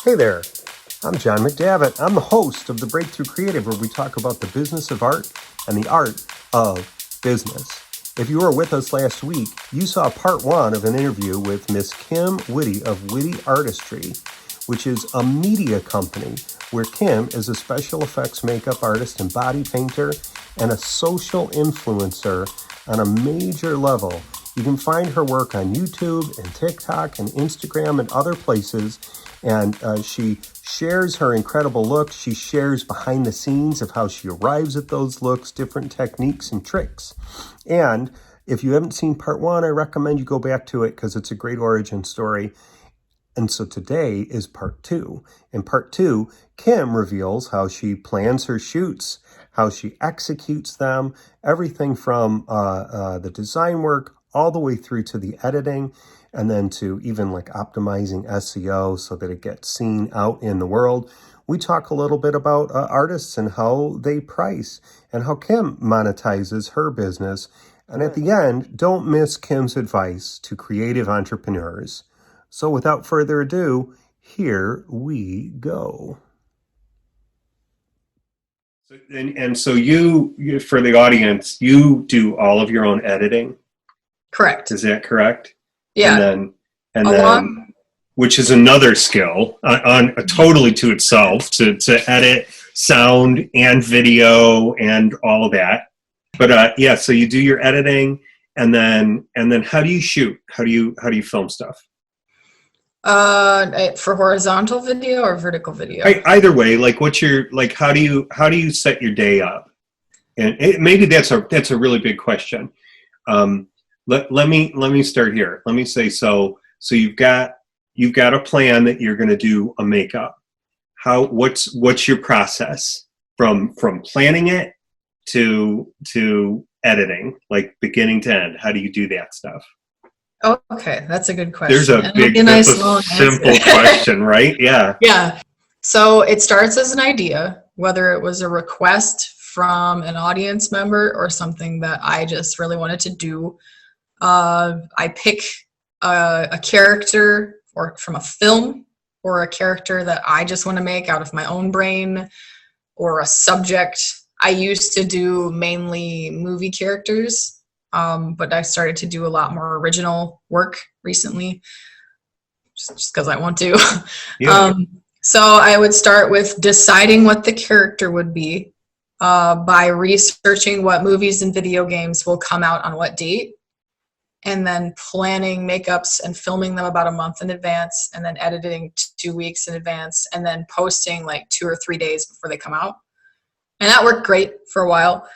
Hey there, I'm John McDavitt. I'm the host of The Breakthrough Creative, where we talk about the business of art and the art of business. If you were with us last week, you saw part one of an interview with Miss Kim Witte of WitteArtistry, which is a media company where Kim is a special effects makeup artist and body painter and a social influencer on a major level. You can find her work on YouTube and TikTok and Instagram and other places. And she shares her incredible looks. She shares behind the scenes of how she arrives at those looks, different techniques and tricks. And if you haven't seen part one, I recommend you go back to it because it's a great origin story. And so today is part two. In part two, Kim reveals how she plans her shoots, how she executes them, everything from the design work all the way through to the editing, and then to even like optimizing SEO so that it gets seen out in the world. We talk a little bit about artists and how they price and how Kim monetizes her business. And at the end, don't miss Kim's advice to creative entrepreneurs. So without further ado, here we go. And so you, for the audience, you do all of your own editing? Correct. Is that correct? Yeah. And then, which is another skill on totally to itself to edit sound and video and all that. But yeah, so you do your editing, and then how do you shoot? How do you film stuff? For horizontal video or vertical video? Either way, like what's your like? How do you set your day up? And maybe that's a really big question. Let me start here. Let me say so you've got a plan that you're going to do a makeup. What's your process from planning it to editing, like beginning to end? How do you do that stuff? Oh, okay, that's a good question. There's a simple question, right? Yeah. Yeah. So it starts as an idea, whether it was a request from an audience member or something that I just really wanted to do. I pick a character or from a film or a character that I just want to make out of my own brain, or a subject. I used to do mainly movie characters, but I started to do a lot more original work recently, just because I want to. Yeah. So I would start with deciding what the character would be by researching what movies and video games will come out on what date, and then planning makeups and filming them about a month in advance, and then editing 2 weeks in advance, and then posting like 2 or 3 days before they come out. And that worked great for a while.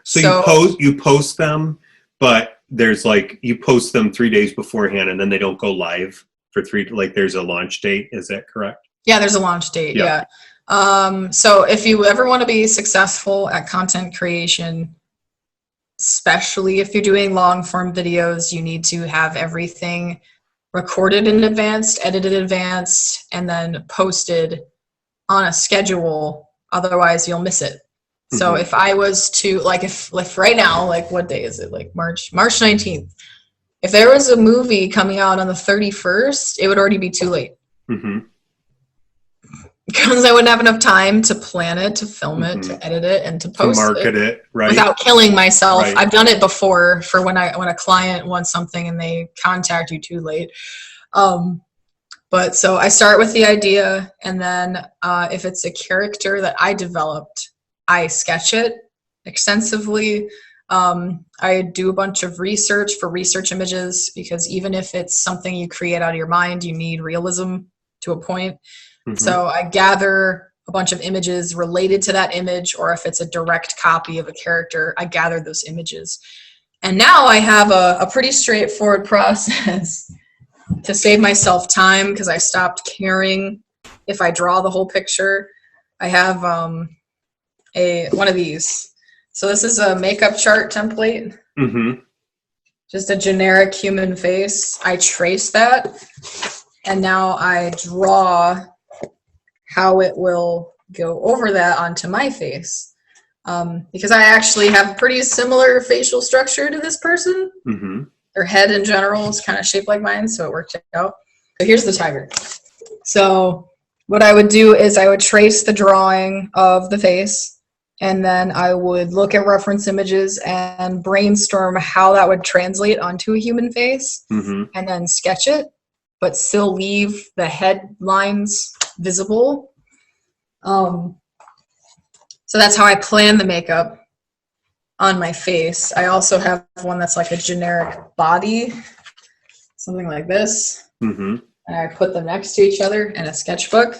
So you post them, but there's like, you post them 3 days beforehand and then they don't go live for there's a launch date. Is that correct? Yeah, there's a launch date. Yeah. So if you ever want to be successful at content creation, especially if you're doing long form videos, you need to have everything recorded in advance, edited in advance, and then posted on a schedule. Otherwise you'll miss it. Mm-hmm. So if I was to if right now, like what day is it? Like March 19th. If there was a movie coming out on the 31st, it would already be too late. Mm-hmm. Because I wouldn't have enough time to plan it, to film it, to edit it, and to post to market it, right? Without killing myself. Right. I've done it before for when a client wants something and they contact you too late. But so I start with the idea, and then if it's a character that I developed, I sketch it extensively. I do a bunch of research for research images, because even if it's something you create out of your mind, you need realism to a point. Mm-hmm. So I gather a bunch of images related to that image, or if it's a direct copy of a character, I gather those images. And now I have a pretty straightforward process to save myself time, because I stopped caring if I draw the whole picture. I have one of these. So this is a makeup chart template. Mm-hmm. Just a generic human face. I trace that, and now I draw how it will go over that onto my face. Because I actually have a pretty similar facial structure to this person. Mm-hmm. Their head in general is kind of shaped like mine, so it worked out. So here's the tiger. So what I would do is I would trace the drawing of the face, and then I would look at reference images and brainstorm how that would translate onto a human face, and then sketch it, but still leave the head lines visible. So that's how I plan the makeup on my face. I also have one that's like a generic body, something like this. And I put them next to each other in a sketchbook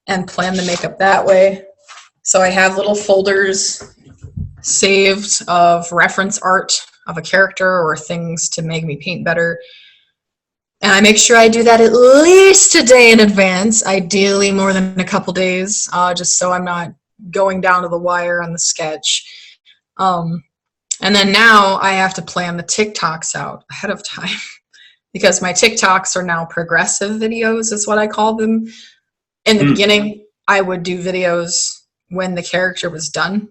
and plan the makeup that way. So I have little folders saved of reference art of a character or things to make me paint better. And I make sure I do that at least a day in advance, ideally more than a couple days, just so I'm not going down to the wire on the sketch. And then now I have to plan the TikToks out ahead of time because my TikToks are now progressive videos is what I call them. In the beginning, I would do videos when the character was done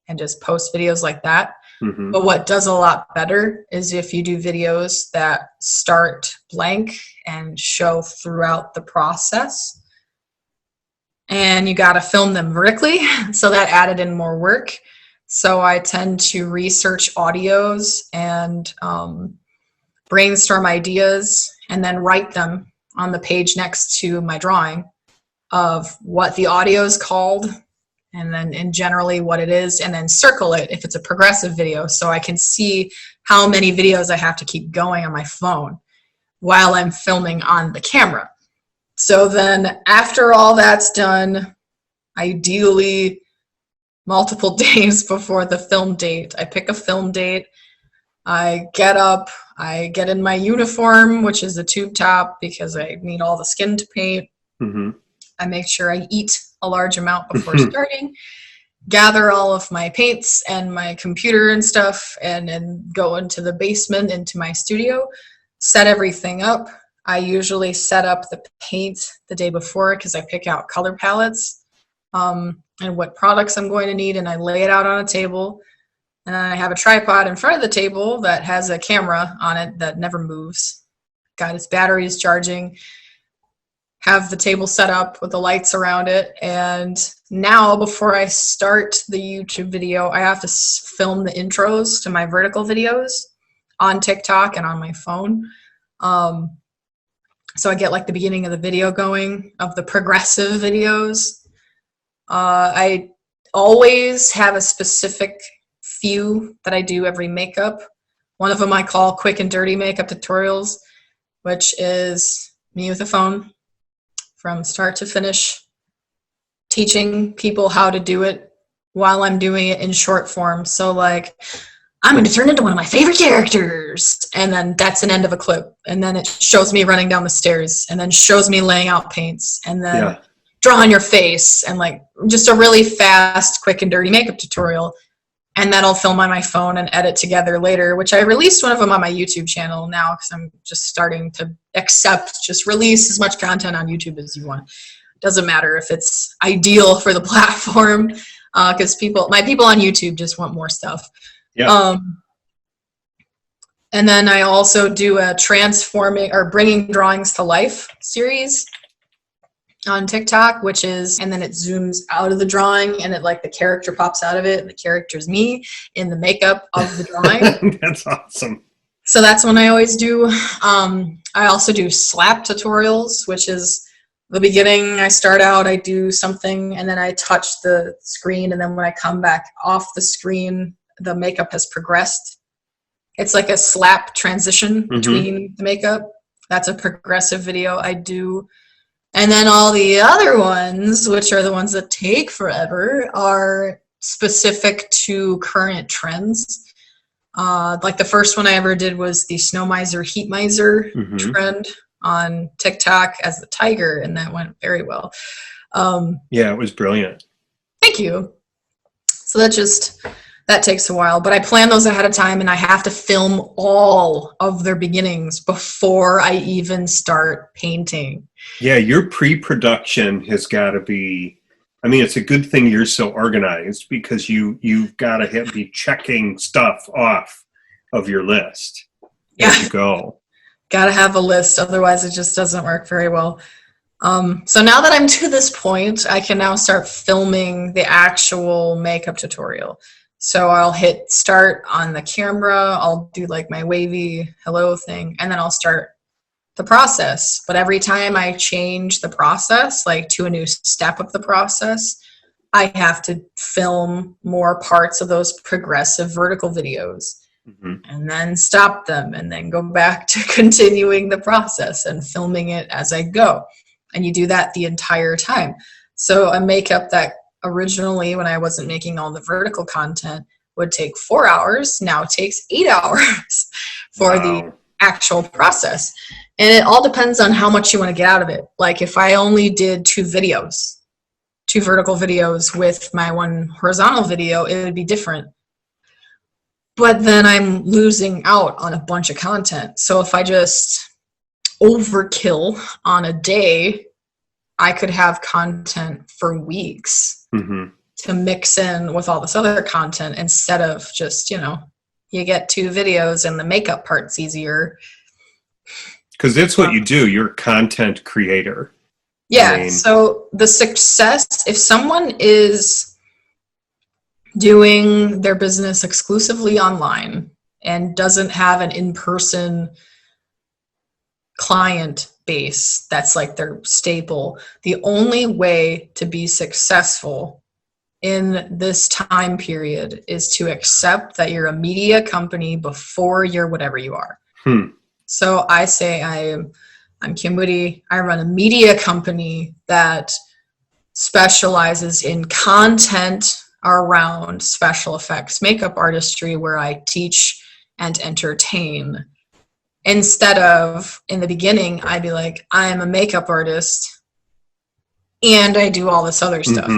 and just post videos like that. But what does a lot better is if you do videos that start blank and show throughout the process. And you got to film them vertically, so that added in more work. So I tend to research audios and brainstorm ideas and then write them on the page next to my drawing of what the audio is called and then in generally what it is, and then circle it if it's a progressive video so I can see how many videos I have to keep going on my phone while I'm filming on the camera. So then after all that's done, ideally multiple days before the film date, I pick a film date, I get up, I get in my uniform, which is a tube top because I need all the skin to paint. I make sure I eat a large amount before starting, gather all of my paints and my computer and stuff, and then go into the basement, into my studio, set everything up. I usually set up the paint the day before because I pick out color palettes and what products I'm going to need, and I lay it out on a table. And then I have a tripod in front of the table that has a camera on it that never moves. Got its batteries charging. Have the table set up with the lights around it. And now before I start the YouTube video, I have to film the intros to my vertical videos on TikTok and on my phone. So I get like the beginning of the video going of the progressive videos. I always have a specific few that I do every makeup. One of them I call quick and dirty makeup tutorials, which is me with a phone from start to finish, teaching people how to do it while I'm doing it in short form. So like, I'm going to turn into one of my favorite characters. And then that's an end of a clip. And then it shows me running down the stairs and then shows me laying out paints and then draw on your face and like just a really fast, quick and dirty makeup tutorial. And then I'll film on my phone and edit together later, which I released one of them on my YouTube channel now because I'm just starting to accept, just release as much content on YouTube as you want. Doesn't matter if it's ideal for the platform because my people on YouTube just want more stuff. And then I also do a transforming or bringing drawings to life series on TikTok, which is, and then it zooms out of the drawing and it like the character pops out of it and the character's me in the makeup of the drawing. That's awesome. So that's one I always do. I also do slap tutorials, which is the beginning. I start out, I do something and then I touch the screen. And then when I come back off the screen, the makeup has progressed. It's like a slap transition between the makeup. That's a progressive video I do. And then all the other ones, which are the ones that take forever, are specific to current trends. Like the first one I ever did was the Snow Miser, Heat Miser trend on TikTok as the tiger, and that went very well. Yeah, it was brilliant. Thank you. So that takes a while, but I plan those ahead of time and I have to film all of their beginnings before I even start painting. Yeah, your pre-production has got to be, I mean, it's a good thing you're so organized because you've got to be checking stuff off of your list as you go. Got to have a list, otherwise it just doesn't work very well. So now that I'm to this point, I can now start filming the actual makeup tutorial. So I'll hit start on the camera, I'll do like my wavy hello thing, and then I'll start the process. But every time I change the process, like to a new step of the process, I have to film more parts of those progressive vertical videos and then stop them and then go back to continuing the process and filming it as I go. And you do that the entire time. So a makeup that originally, when I wasn't making all the vertical content, would take 4 hours, now takes 8 hours for the actual process. And it all depends on how much you want to get out of it. Like if I only did 2 vertical videos with my 1 horizontal video, it would be different. But then I'm losing out on a bunch of content. So if I just overkill on a day, I could have content for weeks to mix in with all this other content instead of just, you get 2 videos and the makeup part's easier. Because that's what you do. You're a content creator. Yeah. So the success, if someone is doing their business exclusively online and doesn't have an in-person client base that's like their staple, the only way to be successful in this time period is to accept that you're a media company before you're whatever you are. So I say I'm Kim Witte. I run a media company that specializes in content around special effects, makeup artistry, where I teach and entertain. Instead of, in the beginning, I'd be like, I'm a makeup artist and I do all this other stuff.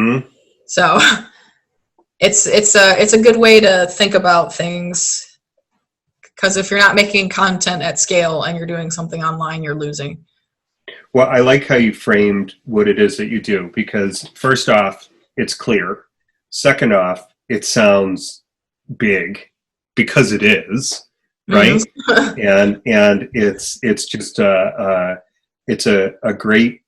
So it's a good way to think about things, because if you're not making content at scale and you're doing something online, you're losing. Well, I like how you framed what it is that you do, because first off, it's clear. Second off, it sounds big, because it is, right? and it's just it's a great,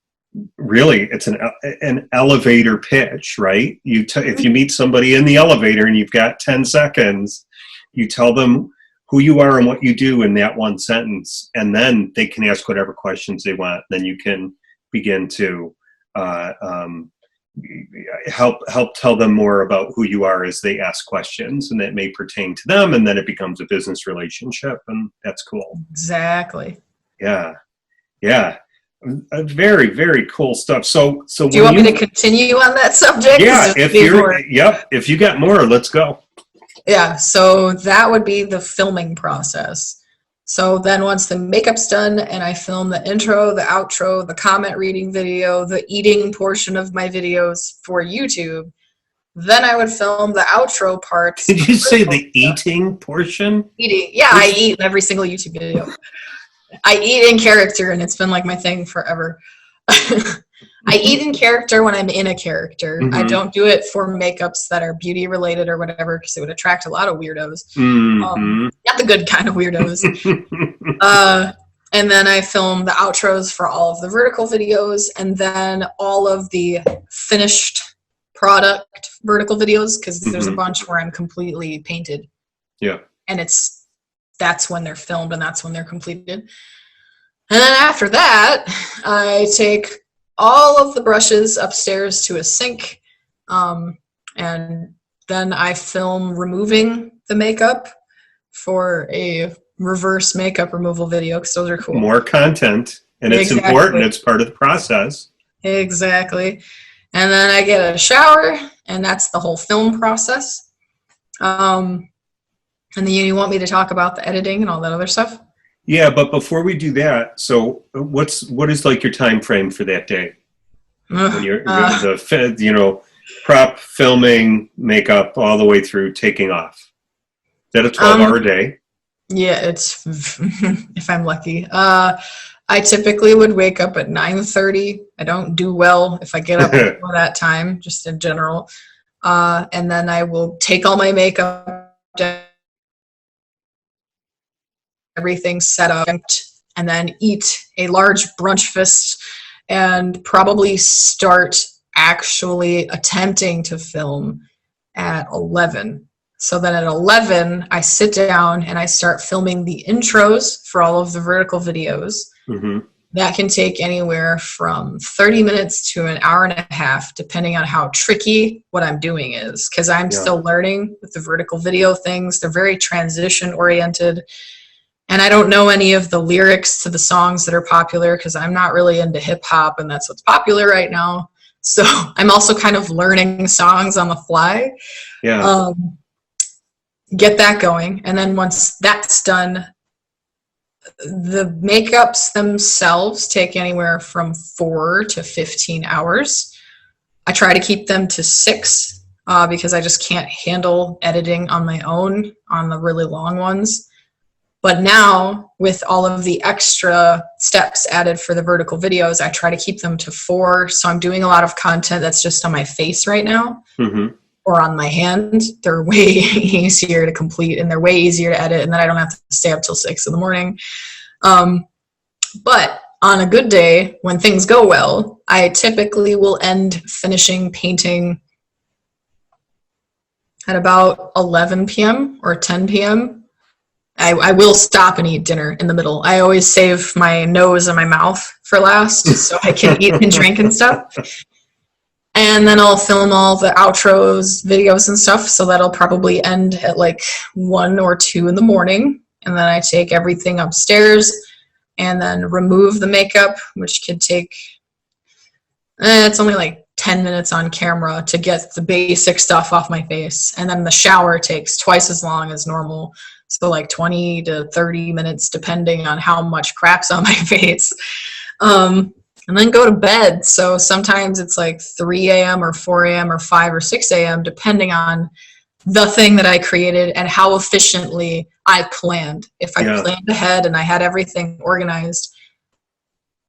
really, it's an elevator pitch, right? If you meet somebody in the elevator and you've got 10 seconds, you tell them who you are and what you do in that 1 sentence, and then they can ask whatever questions they want. Then you can begin to help tell them more about who you are as they ask questions, and that may pertain to them, and then it becomes a business relationship, and that's cool. Exactly. Yeah. Very, very cool stuff. So do you want me to continue on that subject? Yeah, if you got more, let's go. Yeah, so that would be the filming process. So then once the makeup's done and I film the intro, the outro, the comment reading video, the eating portion of my videos for YouTube, then I would film the outro part. Did you say the eating portion? Eating. Yeah, I eat in every single YouTube video. I eat in character, and it's been like my thing forever. I eat in character when I'm in a character. I don't do it for makeups that are beauty related or whatever, because it would attract a lot of weirdos. Not the good kind of weirdos. And then I film the outros for all of the vertical videos, and then all of the finished product vertical videos, because there's a bunch where I'm completely painted. Yeah. And that's when they're filmed and that's when they're completed. And then after that, I take all of the brushes upstairs to a sink, and then I film removing the makeup for a reverse makeup removal video, because those are cool. More content, and it's important. It's part of the process. Exactly. And then I get a shower, and that's the whole film process. And then you want me to talk about the editing and all that other stuff? Yeah, but before we do that, so what is like your time frame for that day? When you're prep, filming, makeup, all the way through taking off. Is that a 12-hour day? Yeah, it's if I'm lucky. I typically would wake up at 9:30. I don't do well if I get up before that time, just in general. And then I will take all my makeup down, everything set up, and then eat a large brunch fist and probably start actually attempting to film at 11. So then at 11, I sit down and I start filming the intros for all of the vertical videos. Mm-hmm. That can take anywhere from 30 minutes to an hour and a half, depending on how tricky what I'm doing is, because I'm still learning with the vertical video things. They're very transition oriented. And I don't know any of the lyrics to the songs that are popular because I'm not really into hip hop, and that's what's popular right now. So I'm also kind of learning songs on the fly. Yeah. Get that going. And then once that's done, the makeups themselves take anywhere from 4 to 15 hours. I try to keep them to 6 because I just can't handle editing on my own on the really long ones. But now, with all of the extra steps added for the vertical videos, I try to keep them to 4. So I'm doing a lot of content that's just on my face right now, or on my hand. They're way easier to complete, and they're way easier to edit, and then I don't have to stay up till 6 in the morning. But on a good day, when things go well, I typically will end finishing painting at about 11 p.m. or 10 p.m. I will stop and eat dinner in the middle. I always save my nose and my mouth for last so I can eat and drink and stuff. And then I'll film all the outros, videos and stuff. So that'll probably end at like 1 or 2 in the morning. And then I take everything upstairs and then remove the makeup, which could take, it's only like 10 minutes on camera to get the basic stuff off my face. And then the shower takes twice as long as normal. So like 20 to 30 minutes, depending on how much crap's on my face. And then go to bed. So sometimes it's like 3 a.m. or 4 a.m. or 5 or 6 a.m., depending on the thing that I created and how efficiently I planned. If I planned ahead and I had everything organized,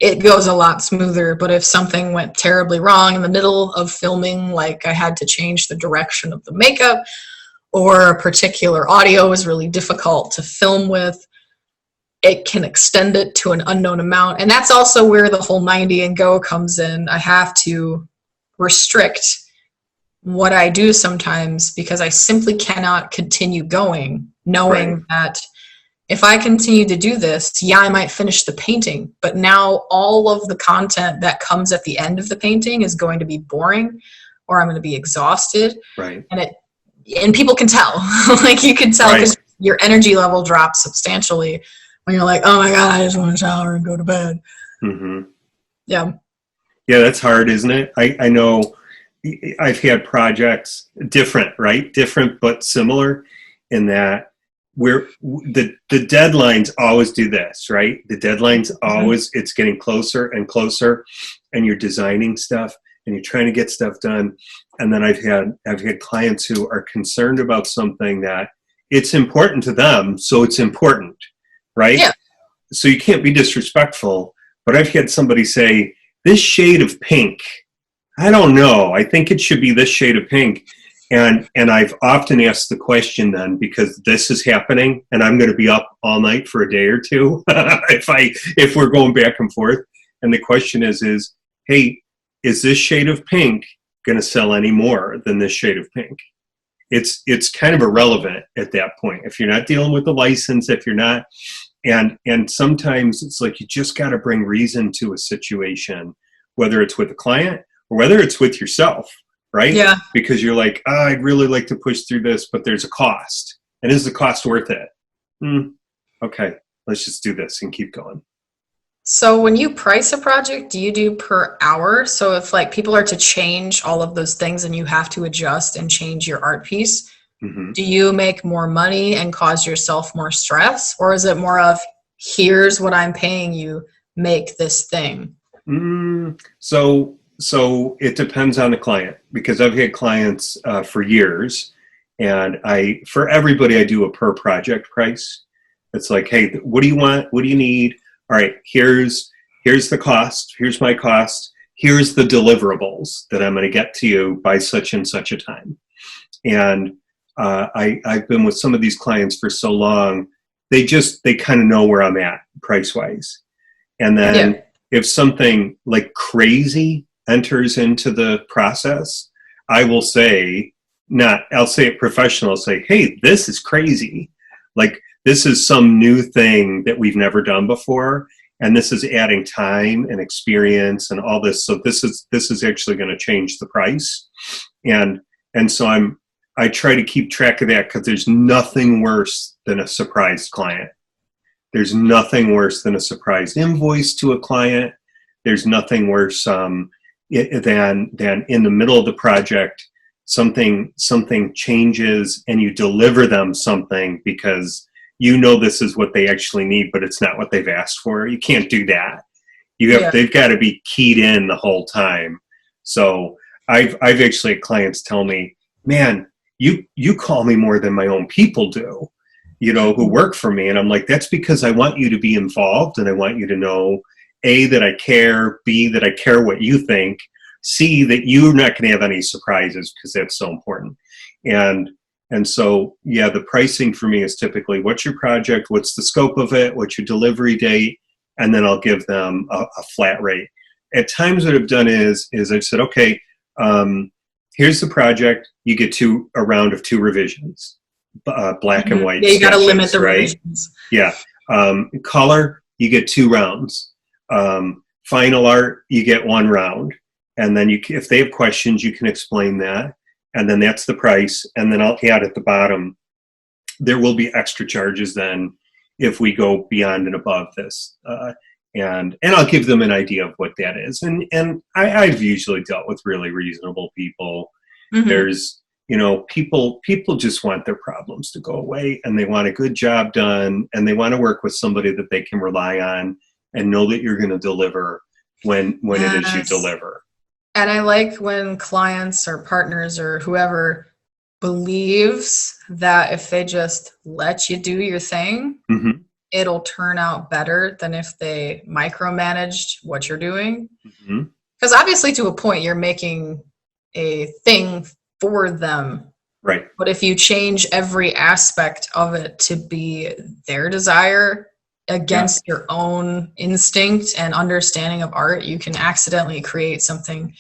it goes a lot smoother. But if something went terribly wrong in the middle of filming, like I had to change the direction of the makeup, or a particular audio was really difficult to film with, it can extend it to an unknown amount. And that's also where the whole 90 and go comes in. I have to restrict what I do sometimes because I simply cannot continue going knowing that if I continue to do this, I might finish the painting, but now all of the content that comes at the end of the painting is going to be boring, or I'm going to be exhausted. Right. And people can tell, like you can tell because your energy level drops substantially when you're like, oh my God, I just want to shower and go to bed. Mm-hmm. Yeah. Yeah, that's hard, isn't it? I know I've had projects different, right? Different, but similar in that where the deadlines always do this, right? The deadlines always, it's getting closer and closer, and you're designing stuff and you're trying to get stuff done. And then I've had clients who are concerned about something that it's important to them, so it's important, right? Yeah. So you can't be disrespectful, but I've had somebody say, this shade of pink, I don't know, I think it should be this shade of pink. And I've often asked the question then, because this is happening and I'm going to be up all night for a day or two if we're going back and forth. And the question is, hey, is this shade of pink going to sell any more than this shade of pink? It's kind of irrelevant at that point. If you're not dealing with the license, if you're not, and sometimes it's like you just got to bring reason to a situation, whether it's with a client or whether it's with yourself, right? Yeah. Because you're like, I'd really like to push through this, but there's a cost. And is the cost worth it? Okay, let's just do this and keep going. So when you price a project, do you do per hour? So if like people are to change all of those things and you have to adjust and change your art piece, do you make more money and cause yourself more stress? Or is it more of, here's what I'm paying you, make this thing? So it depends on the client, because I've had clients for years, and for everybody I do a per project price. It's like, hey, what do you want? What do you need? All right, here's the cost. Here's my cost. Here's the deliverables that I'm going to get to you by such and such a time. And I've been with some of these clients for so long, they kind of know where I'm at price-wise. And then if something like crazy enters into the process, I will say, I'll say it professional, I'll say, hey, this is crazy. Like, this is some new thing that we've never done before. And this is adding time and experience and all this. So this is actually going to change the price. And so I try to keep track of that, because there's nothing worse than a surprised client. There's nothing worse than a surprised invoice to a client. There's nothing worse than in the middle of the project, something changes and you deliver them something because you know this is what they actually need, but it's not what they've asked for. You can't do that. They've got to be keyed in the whole time. So I've actually had clients tell me, man, you call me more than my own people do, who work for me. And I'm like, that's because I want you to be involved, and I want you to know, A, that I care, B, that I care what you think, C, that you're not going to have any surprises, because that's so important. And so, yeah, the pricing for me is typically, what's your project, what's the scope of it, what's your delivery date, and then I'll give them a flat rate. At times what I've done is I've said, okay, here's the project, you get a round of 2 revisions, black and white. Yeah, you got to limit the right? revisions. Yeah. Color, you get 2 rounds. Final art, you get 1 round. And then if they have questions, you can explain that. And then that's the price. And then I'll add at the bottom, there will be extra charges then if we go beyond and above this. And I'll give them an idea of what that is. And I've usually dealt with really reasonable people. Mm-hmm. There's, people just want their problems to go away, and they want a good job done, and they want to work with somebody that they can rely on and know that you're going to deliver when it is you deliver. And I like when clients or partners or whoever believes that if they just let you do your thing, mm-hmm. it'll turn out better than if they micromanaged what you're doing. Mm-hmm. Because obviously, to a point, you're making a thing for them. Right. But if you change every aspect of it to be their desire against your own instinct and understanding of art, you can accidentally create something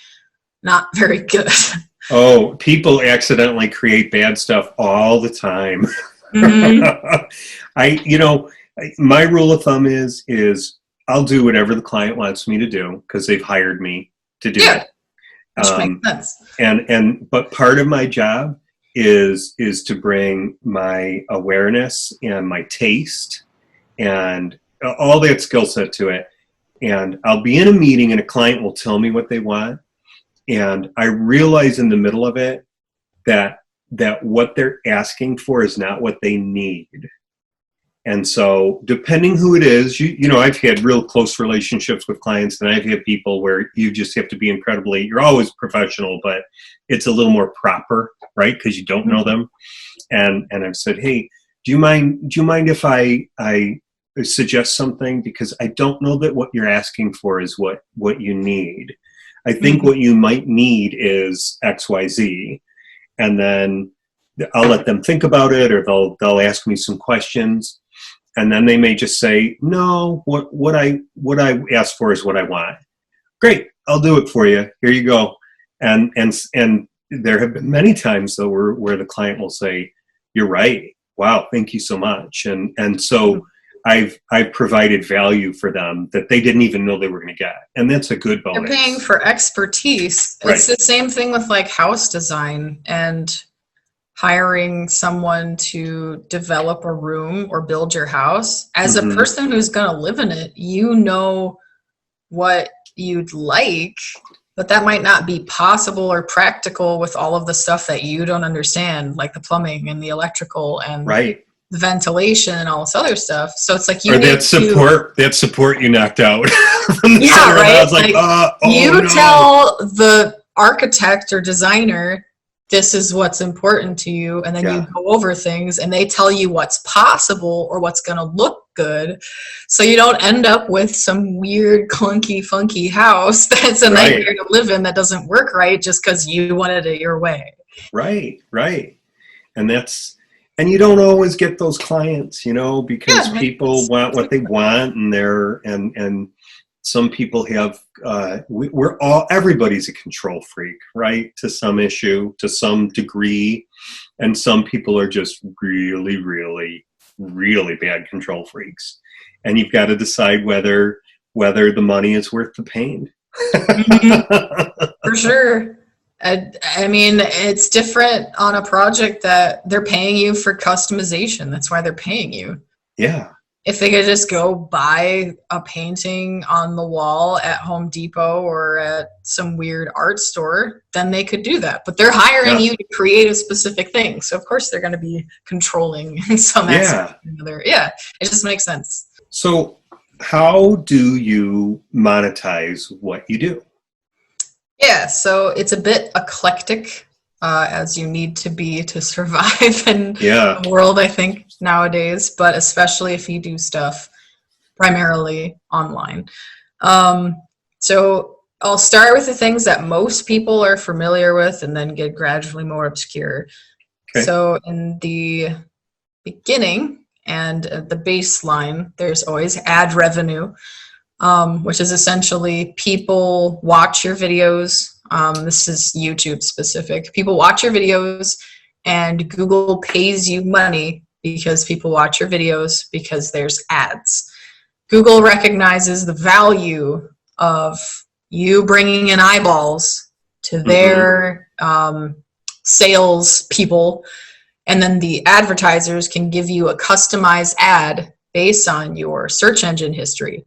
not very good. Oh, people accidentally create bad stuff all the time. Mm-hmm. My rule of thumb is I'll do whatever the client wants me to do, because they've hired me to do it. Which makes sense. But part of my job is to bring my awareness and my taste and all that skill set to it. And I'll be in a meeting and a client will tell me what they want. And I realize in the middle of it that what they're asking for is not what they need. And so depending who it is, I've had real close relationships with clients, and I've had people where you just have to be you're always professional, but it's a little more proper, right? Because you don't know them. And I've said, hey, do you mind if I suggest something? Because I don't know that what you're asking for is what you need. I think what you might need is XYZ. And then I'll let them think about it, or they'll ask me some questions. And then they may just say, no, what I asked for is what I want. Great, I'll do it for you. Here you go. And there have been many times though where the client will say, you're right. Wow, thank you so much. And so I've provided value for them that they didn't even know they were going to get. And that's a good bonus. They're paying for expertise. Right. It's the same thing with like house design and hiring someone to develop a room or build your house. As a person who's going to live in it, you know what you'd like, but that might not be possible or practical with all of the stuff that you don't understand, like the plumbing and the electrical and right. the ventilation and all this other stuff. So it's like that support you knocked out from the center. Right? I was like, no. Tell the architect or designer this is what's important to you, and then you go over things and they tell you what's possible or what's going to look good, so you don't end up with some weird clunky funky house that's a nightmare to live in that doesn't work right just because you wanted it your way. Right. And you don't always get those clients, because people want what they want, and some people have, everybody's a control freak, right? To some issue, to some degree. And some people are just really, really, really bad control freaks. And you've got to decide whether the money is worth the pain. Mm-hmm. For sure. I mean, it's different on a project that they're paying you for customization. That's why they're paying you. Yeah. If they could just go buy a painting on the wall at Home Depot or at some weird art store, then they could do that. But they're hiring you to create a specific thing. So, of course, they're going to be controlling in some aspect or another. Yeah, it just makes sense. So how do you monetize what you do? Yeah, so it's a bit eclectic, as you need to be to survive in the world, I think, nowadays, but especially if you do stuff primarily online. So I'll start with the things that most people are familiar with and then get gradually more obscure. Okay. So in the beginning and the baseline, there's always ad revenue, which is essentially people watch your videos. This is YouTube specific. People watch your videos and Google pays you money because people watch your videos because there's ads. Google recognizes the value of you bringing in eyeballs to their sales people, and then the advertisers can give you a customized ad based on your search engine history.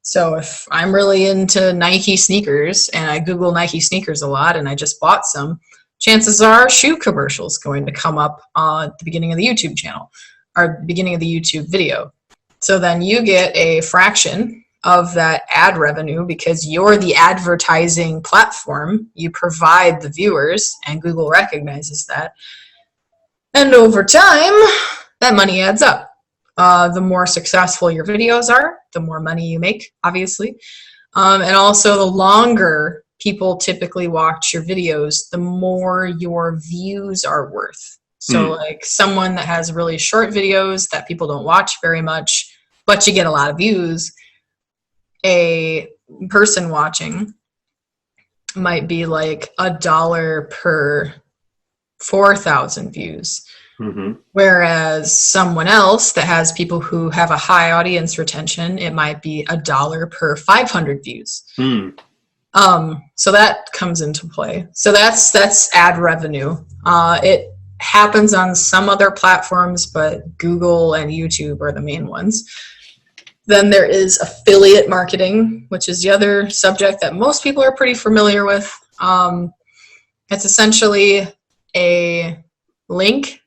So if I'm really into Nike sneakers and I Google Nike sneakers a lot and I just bought some, chances are shoe commercials going to come up at the beginning of the YouTube channel or beginning of the YouTube video. So then you get a fraction of that ad revenue because you're the advertising platform. You provide the viewers and Google recognizes that. And over time, that money adds up. The more successful your videos are, the more money you make, obviously. And also the longer people typically watch your videos, the more your views are worth. So like someone that has really short videos that people don't watch very much, but you get a lot of views, a person watching might be like $1 per 4,000 views. Whereas someone else that has people who have a high audience retention, it might be $1 per 500 views. So that comes into play. So that's ad revenue. It happens on some other platforms, but Google and YouTube are the main ones. Then there is affiliate marketing, which is the other subject that most people are pretty familiar with. It's essentially a link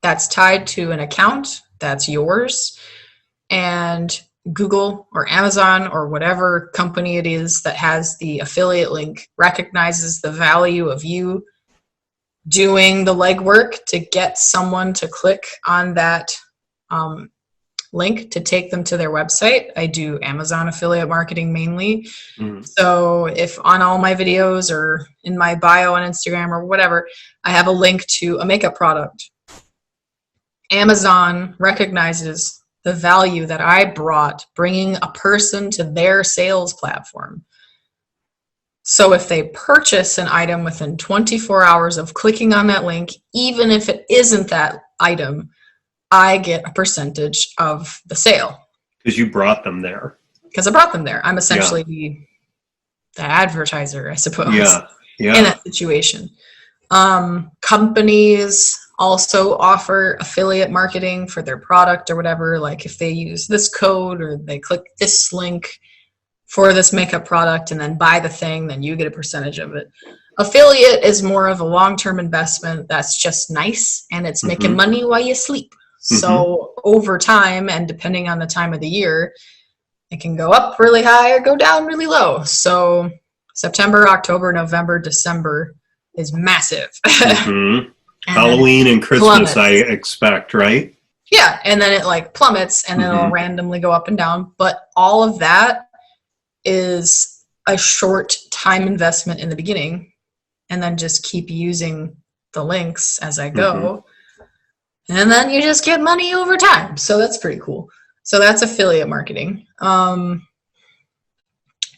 that's tied to an account that's yours, and Google or Amazon or whatever company it is that has the affiliate link recognizes the value of you doing the legwork to get someone to click on that link to take them to their website. I do Amazon affiliate marketing mainly. So if on all my videos or in my bio on Instagram or whatever, I have a link to a makeup product, Amazon recognizes the value that I brought bringing a person to their sales platform. So if they purchase an item within 24 hours of clicking on that link, even if it isn't that item, I get a percentage of the sale. Because you brought them there. Because I brought them there. I'm essentially the advertiser, I suppose, in that situation. Companies also offer affiliate marketing for their product or whatever. Like if they use this code or they click this link for this makeup product and then buy the thing, then you get a percentage of it. Affiliate is more of a long-term investment that's just nice, and it's making money while you sleep. So over time, and depending on the time of the year, it can go up really high or go down really low. So September, October, November, December is massive. Halloween and Christmas, plummets. I expect, right? Yeah, and then it like plummets and it'll randomly go up and down. But all of that is a short time investment in the beginning, and then just keep using the links as I go. And then you just get money over time. So that's pretty cool. So that's affiliate marketing.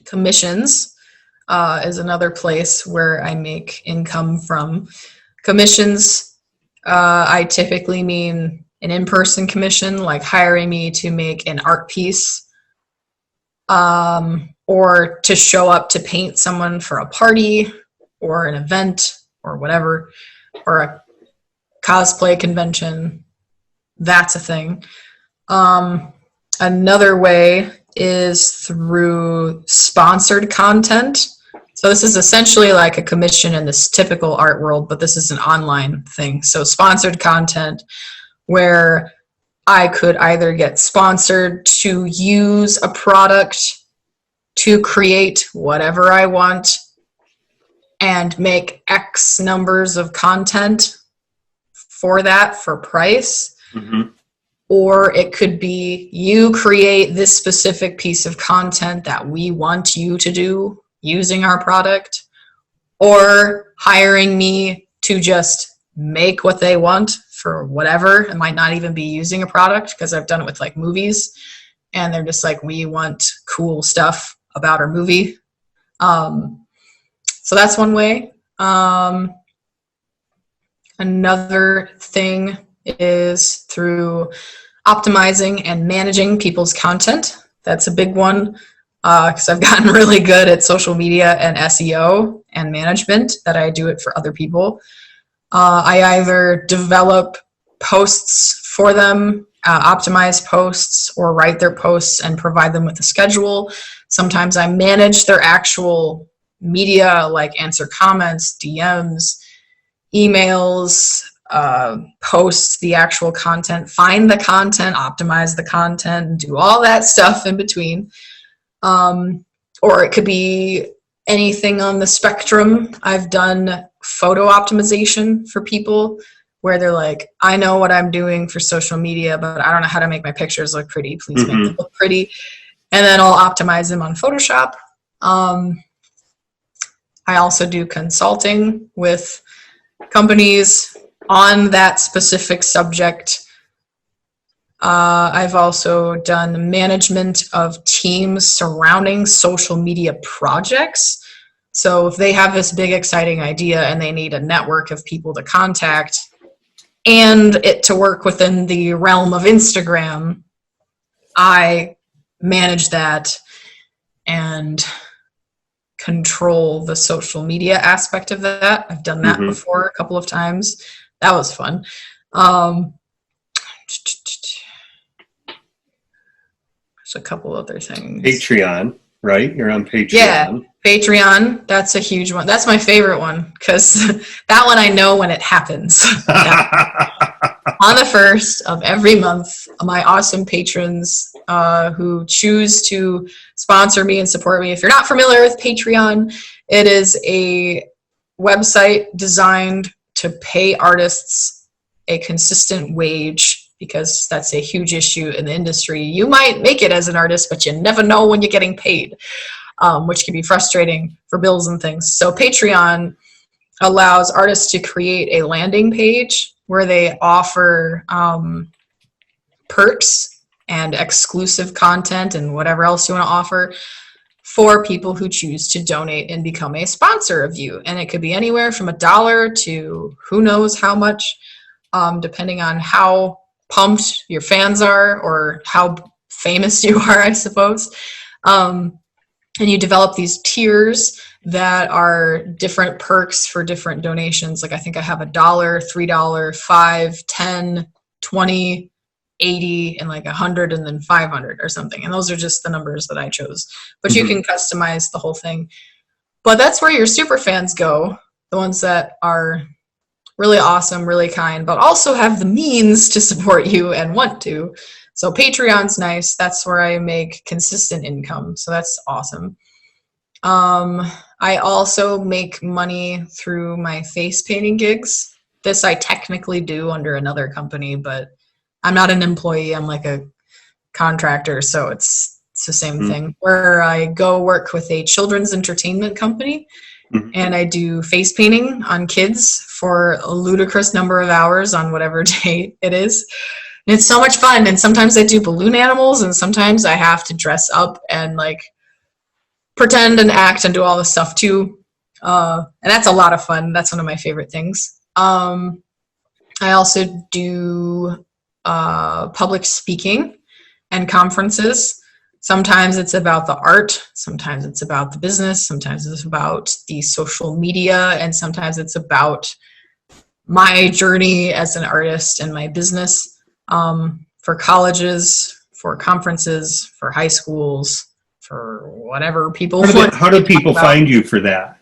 Commissions is another place where I make income from. Commissions, I typically mean an in-person commission, like hiring me to make an art piece, or to show up to paint someone for a party or an event or whatever, or a cosplay convention. That's a thing. Another way is through sponsored content. So this is essentially like a commission in this typical art world, but this is an online thing. So sponsored content where I could either get sponsored to use a product to create whatever I want and make X numbers of content for that for price. Mm-hmm. Or it could be you create this specific piece of content that we want you to do using our product, or hiring me to just make what they want for whatever. It might not even be using a product, because I've done it with like movies and they're just like, we want cool stuff about our movie. So that's one way. Another thing is through optimizing and managing people's content. That's a big one, because I've gotten really good at social media and SEO and management, that I do it for other people. I either develop posts for them, optimize posts, or write their posts and provide them with a schedule. Sometimes I manage their actual media, like answer comments, DMs, emails, post the actual content, find the content, optimize the content, and do all that stuff in between. Or it could be anything on the spectrum. I've done photo optimization for people where they're like, I know what I'm doing for social media, but I don't know how to make my pictures look pretty. Please make them look pretty. And then I'll optimize them on Photoshop. I also do consulting with companies on that specific subject. I've also done management of teams surrounding social media projects. So if they have this big, exciting idea and they need a network of people to contact and it to work within the realm of Instagram, I manage that and control the social media aspect of that. I've done that before a couple of times. That was fun. There's a couple other things. Patreon, right? You're on Patreon. Yeah, Patreon. That's a huge one. That's my favorite one, because that one I know when it happens. On the 1st of every month, my awesome patrons who choose to sponsor me and support me. If you're not familiar with Patreon, it is a website designed to pay artists a consistent wage, because that's a huge issue in the industry. You might make it as an artist, but you never know when you're getting paid, which can be frustrating for bills and things. So Patreon allows artists to create a landing page where they offer perks and exclusive content and whatever else you want to offer for people who choose to donate and become a sponsor of you. And it could be anywhere from $1 to who knows how much, depending on how pumped your fans are or how famous you are, I suppose. And you develop these tiers that are different perks for different donations. Like I think I have $1, $3, $5, $10, $20, $80, and like $100, and then $500 or something. And those are just the numbers that I chose. But you can customize the whole thing. But that's where your super fans go, the ones that are really awesome, really kind, but also have the means to support you and want to. So Patreon's nice. That's where I make consistent income. So that's awesome. I also make money through my face painting gigs. This I technically do under another company, but I'm not an employee. I'm like a contractor. So it's the same thing, where I go work with a children's entertainment company and I do face painting on kids for a ludicrous number of hours on whatever day it is. And it's so much fun. And sometimes I do balloon animals, and sometimes I have to dress up and like pretend and act and do all this stuff too. And that's a lot of fun. That's one of my favorite things. I also do public speaking and conferences. Sometimes it's about the art, sometimes it's about the business, sometimes it's about the social media, and sometimes it's about my journey as an artist and my business, for colleges, for conferences, for high schools, for whatever people want. How do people find you for that?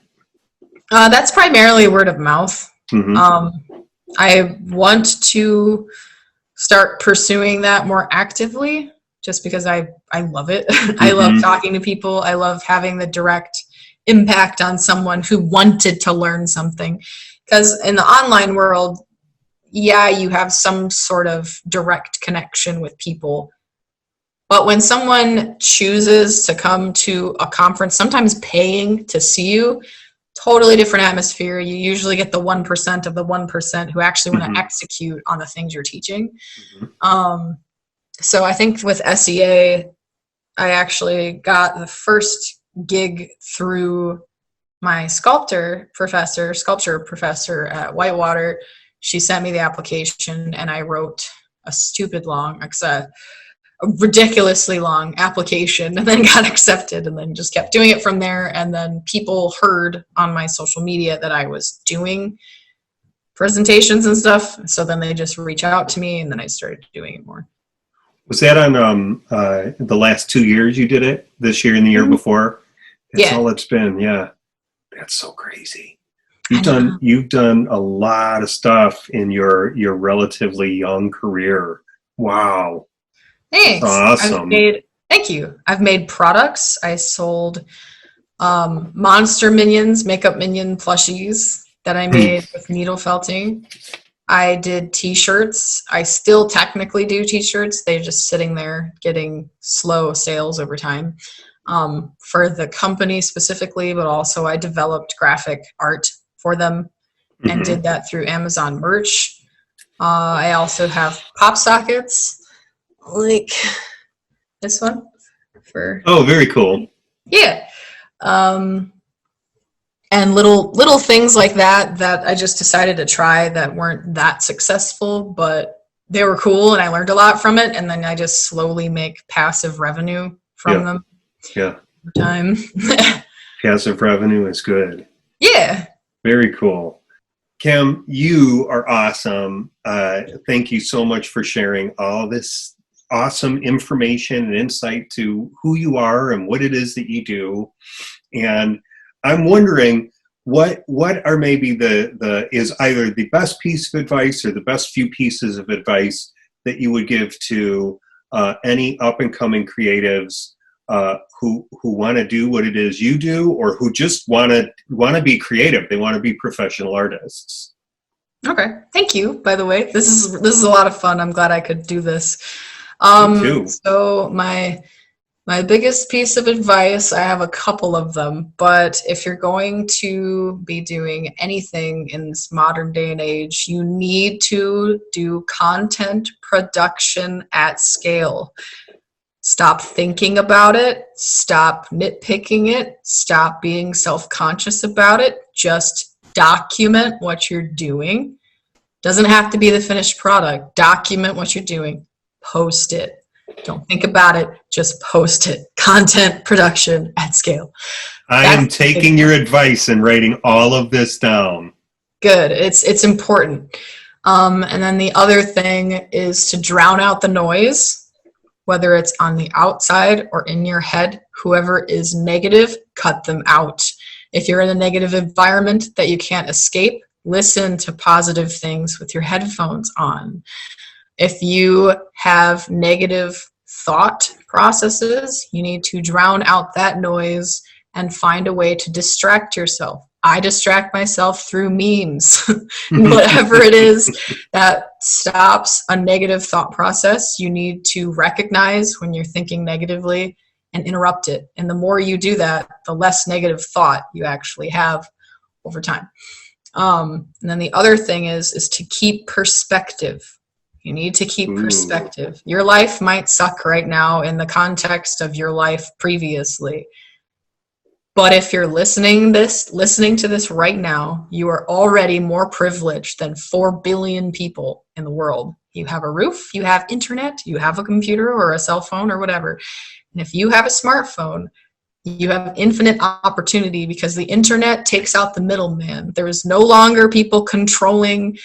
That's primarily word of mouth. Mm-hmm. I want to start pursuing that more actively, just because I love it. I love talking to people. I love having the direct impact on someone who wanted to learn something. Because in the online world, yeah, you have some sort of direct connection with people. But when someone chooses to come to a conference, sometimes paying to see you, totally different atmosphere. You usually get the 1% of the 1% who actually want to execute on the things you're teaching. So I think with SEA, I actually got the first gig through my sculpture professor at Whitewater. She sent me the application and I wrote a ridiculously long application and then got accepted and then just kept doing it from there. And then people heard on my social media that I was doing presentations and stuff. So then they just reach out to me and then I started doing it more. Was that on the last 2 years you did it? This year and the year before? That's all it's been. Yeah. That's so crazy. You've done a lot of stuff in your relatively young career. Wow. Thanks. That's awesome. Thank you. I've made products. I sold monster minions, makeup minion plushies that I made with needle felting. I did t-shirts. I still technically do t-shirts. They're just sitting there getting slow sales over time, for the company specifically, but also I developed graphic art for them and did that through Amazon merch. I also have pop sockets like this one for. Oh, very cool. Yeah. And little things like that I just decided to try that weren't that successful, but they were cool and I learned a lot from it. And then I just slowly make passive revenue from them. Yeah. Over time. Passive revenue is good. Yeah. Very cool. Kim, you are awesome. Thank you so much for sharing all this awesome information and insight to who you are and what it is that you do. And I'm wondering what are maybe is either the best piece of advice or the best few pieces of advice that you would give to any up and coming creatives who want to do what it is you do, or who just want to be creative. They want to be professional artists. Okay. Thank you. By the way, this is a lot of fun. I'm glad I could do this. Me too. So my biggest piece of advice, I have a couple of them, but if you're going to be doing anything in this modern day and age, you need to do content production at scale. Stop thinking about it. Stop nitpicking it. Stop being self-conscious about it. Just document what you're doing. Doesn't have to be the finished product. Document what you're doing. Post it. Don't think about it. Just post it. Content production at scale. I am taking your advice and writing all of this down. Good. It's important. And then the other thing is to drown out the noise, whether it's on the outside or in your head. Whoever is negative, cut them out. If you're in a negative environment that you can't escape, listen to positive things with your headphones on. If you have negative thought processes, you need to drown out that noise and find a way to distract yourself. I distract myself through memes, whatever it is that stops a negative thought process. You need to recognize when you're thinking negatively and interrupt it. And the more you do that, the less negative thought you actually have over time. And then the other thing is to keep perspective. You need to keep perspective. Your life might suck right now in the context of your life previously. But if you're listening to this right now, you are already more privileged than 4 billion people in the world. You have a roof, you have internet, you have a computer or a cell phone or whatever. And if you have a smartphone, you have infinite opportunity because the internet takes out the middleman. There is no longer people controlling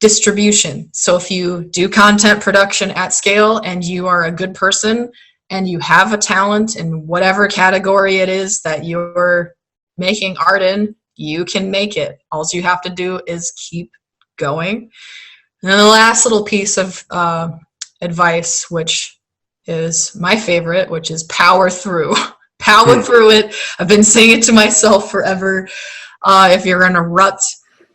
distribution. So if you do content production at scale and you are a good person and you have a talent in whatever category it is that you're making art in, you can make it. All you have to do is keep going. And then the last little piece of advice, which is my favorite, which is power through. Power through it. I've been saying it to myself forever. If you're in a rut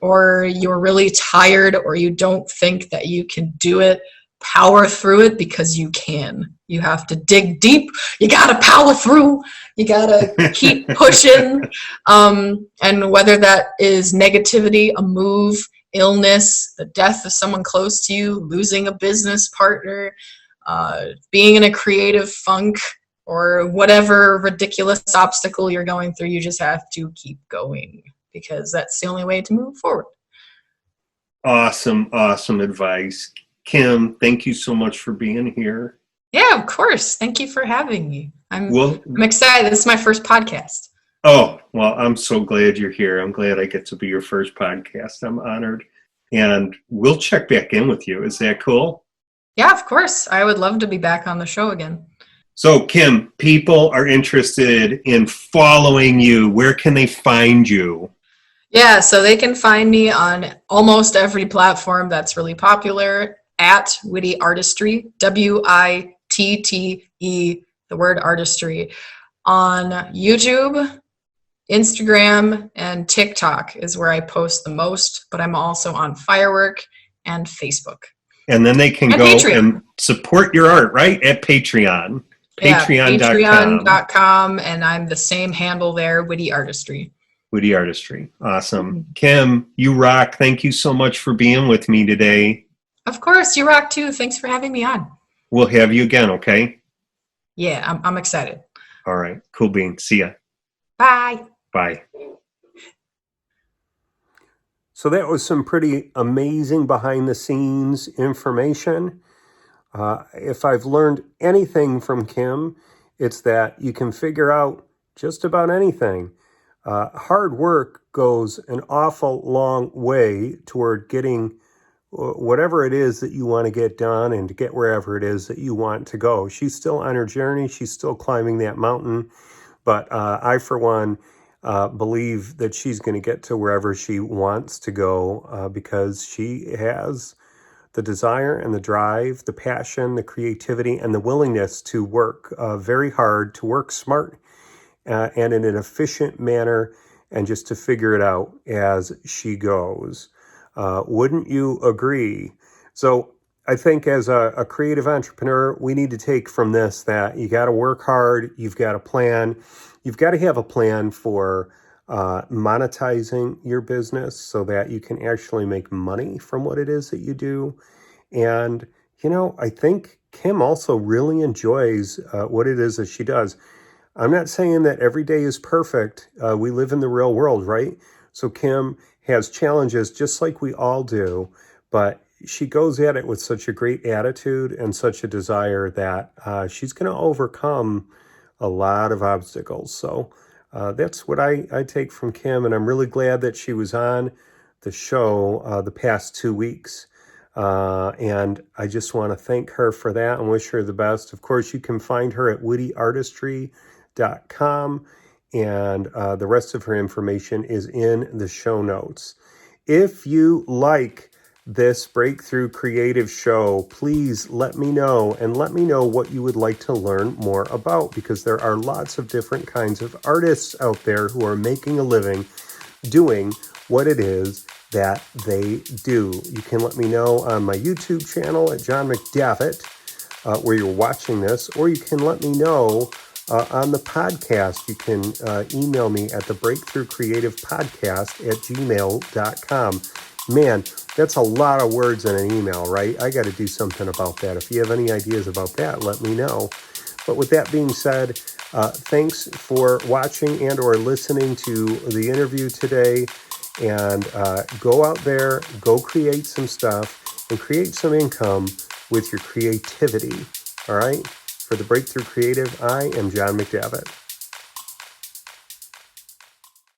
or you're really tired or you don't think that you can do it, power through it because you can. You have to dig deep. You got to power through. You got to keep pushing. And whether that is negativity, a move, illness, the death of someone close to you, losing a business partner, being in a creative funk, or whatever ridiculous obstacle you're going through, you just have to keep going because that's the only way to move forward. Awesome advice. Kim, thank you so much for being here. Yeah, of course. Thank you for having me. I'm excited. This is my first podcast. Oh, well, I'm so glad you're here. I'm glad I get to be your first podcast. I'm honored. And we'll check back in with you. Is that cool? Yeah, of course. I would love to be back on the show again. So, Kim, people are interested in following you. Where can they find you? Yeah, so they can find me on almost every platform that's really popular at WitteArtistry, WITTE, the word artistry. On YouTube, Instagram, and TikTok is where I post the most, but I'm also on Firework and Facebook. And then they can go and support your art, right? At Patreon. Patreon.com, and I'm the same handle there, WitteArtistry. WitteArtistry. Awesome. Kim, you rock. Thank you so much for being with me today. Of course, you rock too. Thanks for having me on. We'll have you again, okay? Yeah, I'm excited. All right. Cool beans. See ya. Bye. Bye. So that was some pretty amazing behind the scenes information. If I've learned anything from Kim, it's that you can figure out just about anything. Hard work goes an awful long way toward getting whatever it is that you want to get done and to get wherever it is that you want to go. She's still on her journey. She's still climbing that mountain. But I, for one, believe that she's going to get to wherever she wants to go because she has the desire and the drive, the passion, the creativity, and the willingness to work very hard, to work smart and in an efficient manner, and just to figure it out as she goes. Wouldn't you agree? So I think as a creative entrepreneur, we need to take from this that you got to work hard, you've got a plan, you've got to have a plan for monetizing your business so that you can actually make money from what it is that you do. And, you know, I think Kim also really enjoys what it is that she does. I'm not saying that every day is perfect. We live in the real world, right? So Kim has challenges just like we all do, but she goes at it with such a great attitude and such a desire that she's going to overcome a lot of obstacles. So that's what I take from Kim, and I'm really glad that she was on the show the past 2 weeks. And I just want to thank her for that and wish her the best. Of course, you can find her at WitteArtistry.com, and the rest of her information is in the show notes. If you like this Breakthrough Creative show, please let me know, and let me know what you would like to learn more about, because there are lots of different kinds of artists out there who are making a living doing what it is that they do. You can let me know on my YouTube channel at John McDavitt, where you're watching this, or you can let me know on the podcast. You can email me at the Breakthrough Creative Podcast at gmail.com. Man, that's a lot of words in an email, right? I got to do something about that. If you have any ideas about that, let me know. But with that being said, Thanks for watching and or listening to the interview today. And go out there, go create some stuff, and create some income with your creativity. All right? For the Breakthrough Creative, I am John McDavitt.